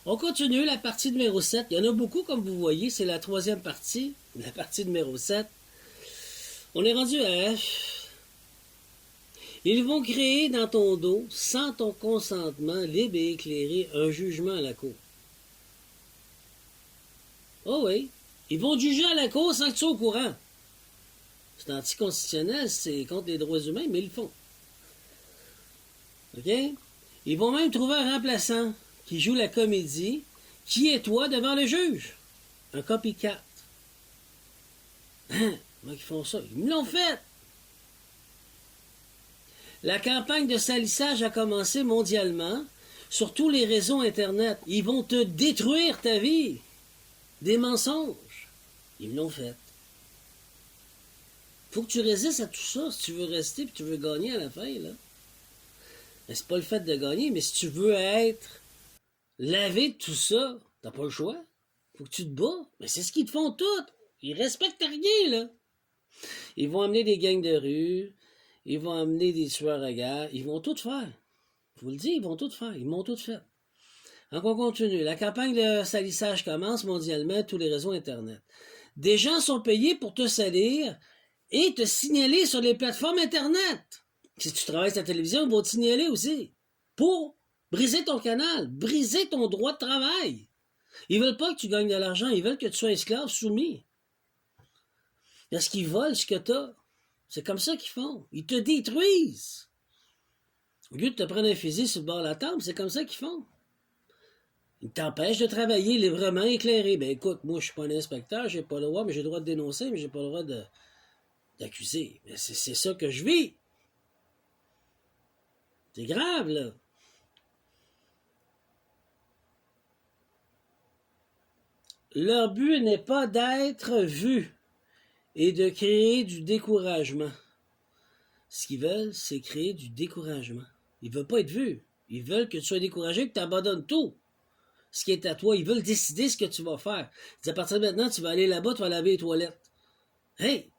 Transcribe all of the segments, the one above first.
On continue la partie numéro 7. Il y en a beaucoup, comme vous voyez. C'est la troisième partie. La partie numéro 7. On est rendu à F. Ils vont créer dans ton dos, sans ton consentement libre et éclairé, un jugement à la cour. Oh oui. Ils vont te juger à la cour sans que tu sois au courant. C'est anticonstitutionnel, c'est contre les droits humains, mais ils le font. OK? Ils vont même trouver un remplaçant qui joue la comédie. Qui est toi devant le juge? Un copycat. Hein? Comment ils font ça? Ils me l'ont fait! La campagne de salissage a commencé mondialement sur tous les réseaux Internet. Ils vont te détruire ta vie. Des mensonges. Ils me l'ont fait. Faut que tu résistes à tout ça si tu veux rester et tu veux gagner à la fin, là. Mais c'est pas le fait de gagner, mais si tu veux être lavé de tout ça, t'as pas le choix. Faut que tu te bats. Mais c'est ce qu'ils te font tout. Ils respectent rien, là. Ils vont amener des gangs de rue, ils vont amener des tueurs à gages, ils vont tout faire. Je vous le dis, ils vont tout faire. Ils m'ont tout fait. Donc on continue. La campagne de salissage commence mondialement, tous les réseaux Internet. Des gens sont payés pour te salir et te signaler sur les plateformes Internet. Si tu travailles sur la télévision, ils vont te signaler aussi. Pour briser ton canal, briser ton droit de travail. Ils veulent pas que tu gagnes de l'argent, ils veulent que tu sois esclave soumis. Parce qu'ils volent ce que tu as. C'est comme ça qu'ils font. Ils te détruisent. Au lieu de te prendre un fusil sur le bord de la table, c'est comme ça qu'ils font. Ils t'empêchent de travailler librement éclairé. Ben écoute, moi je suis pas un inspecteur, j'ai pas le droit, mais j'ai le droit de dénoncer, mais j'ai pas le droit d'accuser. Mais c'est ça que je vis. C'est grave, là. Leur but n'est pas d'être vu et de créer du découragement. Ce qu'ils veulent, c'est créer du découragement. Ils veulent pas être vus. Ils veulent que tu sois découragé, que tu abandonnes tout. Ce qui est à toi. Ils veulent décider ce que tu vas faire. Ils disent, à partir de maintenant, tu vas aller là-bas, tu vas laver les toilettes. Hey!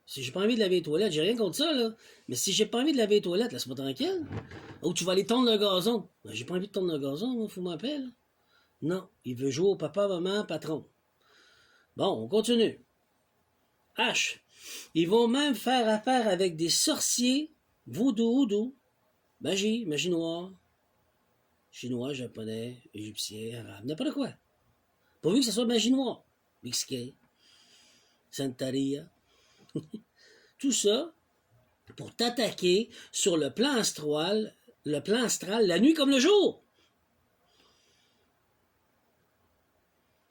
Si j'ai pas envie de laver les toilettes, j'ai rien contre ça, là. Mais si j'ai pas envie de laver les toilettes, laisse-moi tranquille. Ou tu vas aller tondre le gazon. Ben, j'ai pas envie de tondre le gazon, moi, faut m'appeler. Non. Il veut jouer au papa, maman, patron. Bon, on continue. H. Ils vont même faire affaire avec des sorciers, voodoo, magie noire, chinois, japonais, égyptien, arabe, n'importe quoi. Pourvu que ce soit magie noire. Mexicain, Santeria. Tout ça pour t'attaquer sur le plan astral, la nuit comme le jour.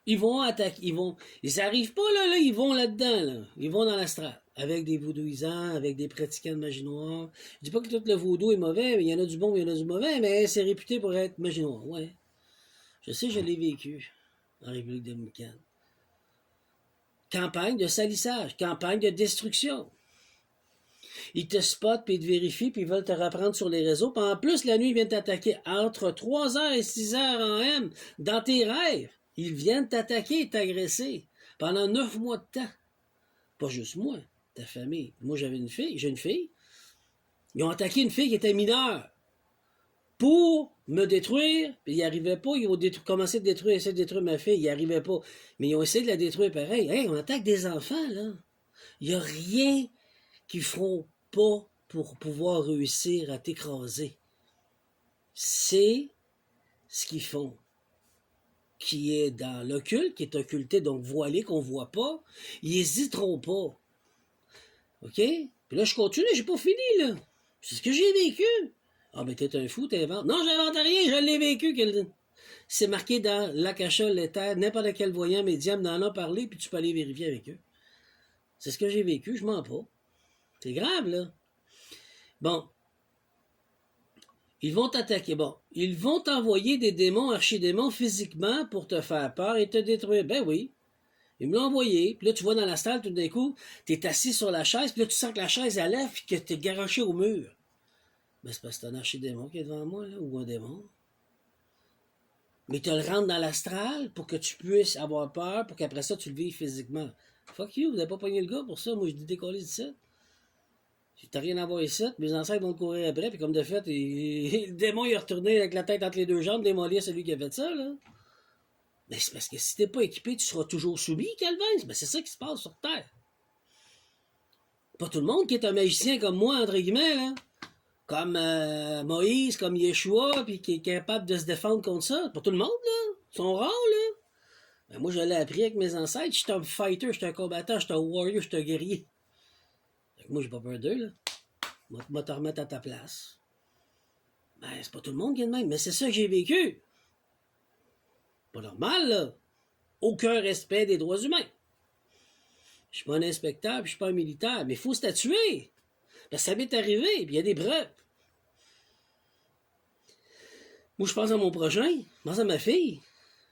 Ils vont attaquer, ils arrivent pas là, ils vont là-dedans, là. Ils vont dans l'astral, avec des voodooisants, avec des pratiquants de magie noire. Je dis pas que tout le voodoo est mauvais, mais il y en a du bon, il y en a du mauvais, mais c'est réputé pour être magie noire, ouais. Je sais, je l'ai vécu en République dominicaine. Campagne de salissage, campagne de destruction. Ils te spotent, puis ils te vérifient, puis ils veulent te reprendre sur les réseaux. Puis en plus, la nuit, ils viennent t'attaquer entre 3h et 6h en M, dans tes rêves. Ils viennent t'attaquer et t'agresser pendant 9 mois de temps. Pas juste moi, ta famille. Moi, j'ai une fille. Ils ont attaqué une fille qui était mineure pour me détruire, puis ils n'y arrivaient pas. Ils ont commencé essayer de détruire ma fille. Ils n'y arrivaient pas. Mais ils ont essayé de la détruire pareil. Hey, on attaque des enfants, là. Il n'y a rien qu'ils feront pas pour pouvoir réussir à t'écraser. C'est ce qu'ils font. Qui est dans l'occulte, qui est occulté, donc voilé, qu'on voit pas. Ils n'hésiteront pas. OK? Puis là, je continue, j'ai pas fini, là. C'est ce que j'ai vécu. Ah, mais t'es un fou, t'inventes. Non, j'invente rien, je l'ai vécu. C'est marqué dans l'Akasha, l'éther, n'importe quel voyant médium n'en a parlé, puis tu peux aller vérifier avec eux. C'est ce que j'ai vécu, je mens pas. C'est grave, là. Bon. Ils vont t'attaquer. Bon. Ils vont t'envoyer des démons, archidémons, physiquement, pour te faire peur et te détruire. Ben oui. Ils me l'ont envoyé. Puis là, tu vois dans la salle, tout d'un coup, t'es assis sur la chaise, puis là, tu sens que la chaise, elle lève, puis que t'es garoché au mur. Ben, c'est parce que c'est un archidémon qui est devant moi, là, ou un démon. Mais tu le rentres dans l'astral pour que tu puisses avoir peur, pour qu'après ça, tu le vives physiquement. Fuck you, vous n'avez pas pogné le gars pour ça. Moi, je dis décoller d'ici. T'as rien à voir ici. Mes ancêtres vont te courir après, puis comme de fait, le démon, il est retourné avec la tête entre les deux jambes, démolir celui qui a fait ça, là. Mais c'est parce que si t'es pas équipé, tu seras toujours soumis, Calvin. Ben, c'est ça qui se passe sur Terre. Pas tout le monde qui est un magicien comme moi, entre guillemets, là. Comme Moïse, comme Yeshua, puis qui est capable de se défendre contre ça. Pas tout le monde, là. Ils sont rares, là. Ben, moi, je l'ai appris avec mes ancêtres. Je suis un fighter, je suis un combattant, je suis un warrior, je suis un guerrier. Donc, moi, j'ai pas peur d'eux, là. Moi, te remettre à ta place. Ben, c'est pas tout le monde qui est de même, mais c'est ça que j'ai vécu. Pas normal, là. Aucun respect des droits humains. Je suis pas un inspecteur, puis je suis pas un militaire, mais il faut statuer. Parce que ça m'est arrivé, puis il y a des preuves. Moi, je pense à mon prochain, je pense à ma fille.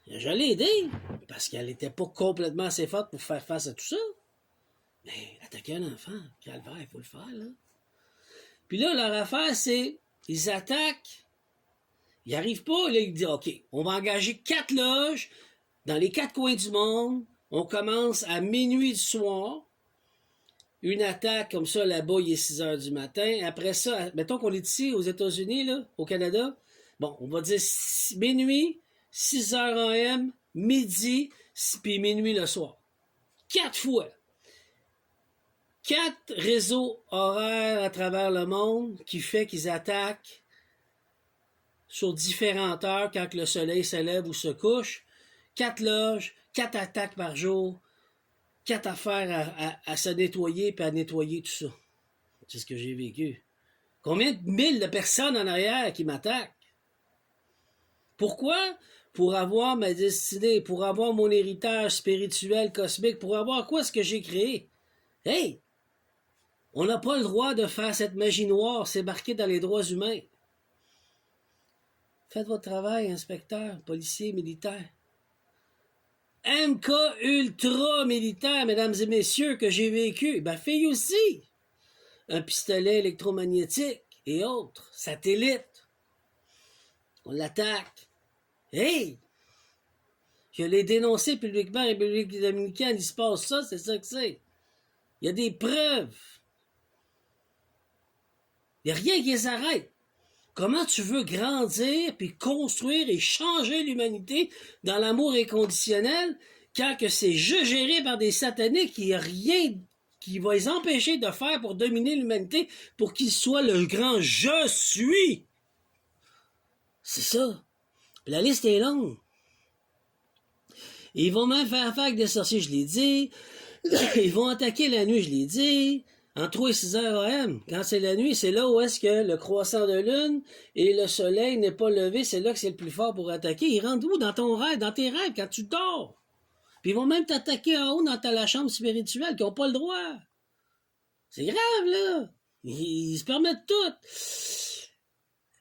Je l'ai aidée, parce qu'elle n'était pas complètement assez forte pour faire face à tout ça. Mais attaquer un enfant, calvaire, il faut le faire, là. Puis là, leur affaire, c'est, ils attaquent, ils n'arrivent pas, là, ils disent, OK, on va engager 4 loges dans les 4 coins du monde, on commence à minuit du soir, une attaque comme ça, là-bas, il est 6 heures du matin. Après ça, mettons qu'on est ici, aux États-Unis, là, au Canada, bon, on va dire minuit, 6 heures AM, midi, puis minuit le soir. 4 fois. 4 réseaux horaires à travers le monde qui fait qu'ils attaquent sur différentes heures quand le soleil se lève ou se couche. 4 loges, 4 attaques par jour, 4 affaires à se nettoyer et à nettoyer tout ça. C'est ce que j'ai vécu. Combien de mille de personnes en arrière qui m'attaquent? Pourquoi? Pour avoir ma destinée, pour avoir mon héritage spirituel, cosmique, pour avoir quoi ce que j'ai créé. Hey! On n'a pas le droit de faire cette magie noire, c'est marqué dans les droits humains. Faites votre travail, inspecteur, policier, militaire. MK ultra militaire, mesdames et messieurs, que j'ai vécu. Ben, fille aussi. Un pistolet électromagnétique et autres, satellite. On l'attaque. Hey! Je l'ai dénoncé publiquement en République dominicaine, il se passe ça, c'est ça que c'est. Il y a des preuves. Il n'y a rien qui les arrête. Comment tu veux grandir, puis construire et changer l'humanité dans l'amour inconditionnel quand que c'est juste géré par des sataniques, il n'y a rien qui va les empêcher de faire pour dominer l'humanité pour qu'ils soient le grand « je suis ». C'est ça. Puis la liste est longue. Ils vont même faire affaire avec des sorciers, je l'ai dit. Ils vont attaquer la nuit, je l'ai dit. En 3 et 6 heures AM, quand c'est la nuit, c'est là où est-ce que le croissant de lune et le soleil n'est pas levé, c'est là que c'est le plus fort pour attaquer. Ils rentrent où? Dans ton rêve, dans tes rêves, quand tu dors. Puis ils vont même t'attaquer en haut dans la chambre spirituelle, qui n'ont pas le droit. C'est grave, là. Ils se permettent tout.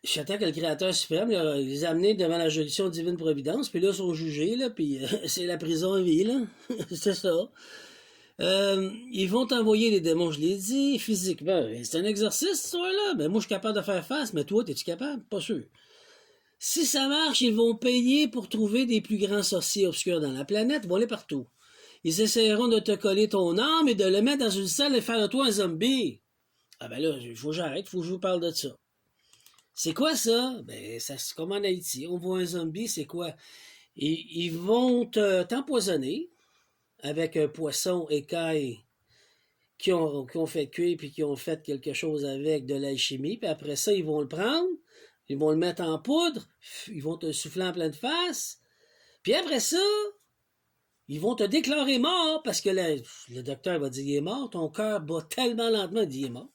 J'attends que le Créateur suprême là, les a amenés devant la juridiction divine providence, puis là, ils sont jugés, là, puis c'est la prison à vie, là. C'est ça. Ils vont t'envoyer les démons, je l'ai dit, physiquement. C'est un exercice, ce soir-là. Ben, moi, je suis capable de faire face, mais toi, es-tu capable? Pas sûr. Si ça marche, ils vont payer pour trouver des plus grands sorciers obscurs dans la planète. Ils vont aller partout. Ils essaieront de te coller ton âme et de le mettre dans une salle et faire de toi un zombie. Ah ben là, il faut que j'arrête, il faut que je vous parle de ça. C'est quoi ça? Ben, ça c'est comme en Haïti. On voit un zombie, c'est quoi? Ils vont t'empoisonner avec un poisson écaille qui ont fait cuire puis qui ont fait quelque chose avec de l'alchimie. Puis après ça, ils vont le prendre, ils vont le mettre en poudre, ils vont te souffler en pleine face. Puis après ça, ils vont te déclarer mort parce que le docteur va dire il est mort, ton cœur bat tellement lentement, il dit il est mort.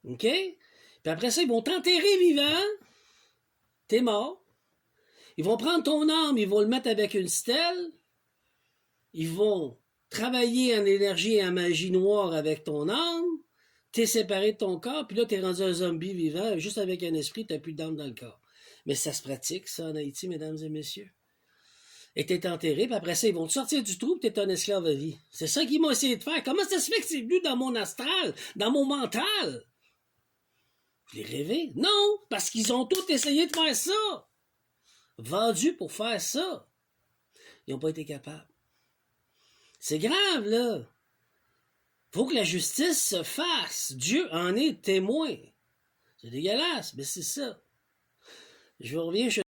OK? Puis après ça, ils vont t'enterrer vivant. T'es mort. Ils vont prendre ton âme, ils vont le mettre avec une stèle. Ils vont travailler en énergie et en magie noire avec ton âme. T'es séparé de ton corps, puis là, t'es rendu un zombie vivant. Juste avec un esprit, t'as plus d'âme dans le corps. Mais ça se pratique, ça, en Haïti, mesdames et messieurs. Et t'es enterré, puis après ça, ils vont te sortir du trou, puis t'es un esclave à vie. C'est ça qu'ils m'ont essayé de faire. Comment ça se fait que c'est venu dans mon astral, dans mon mental? Je l'ai rêvé? Non, parce qu'ils ont tous essayé de faire ça. Vendus pour faire ça. Ils n'ont pas été capables. C'est grave, là. Faut que la justice se fasse. Dieu en est témoin. C'est dégueulasse, mais c'est ça. Je reviens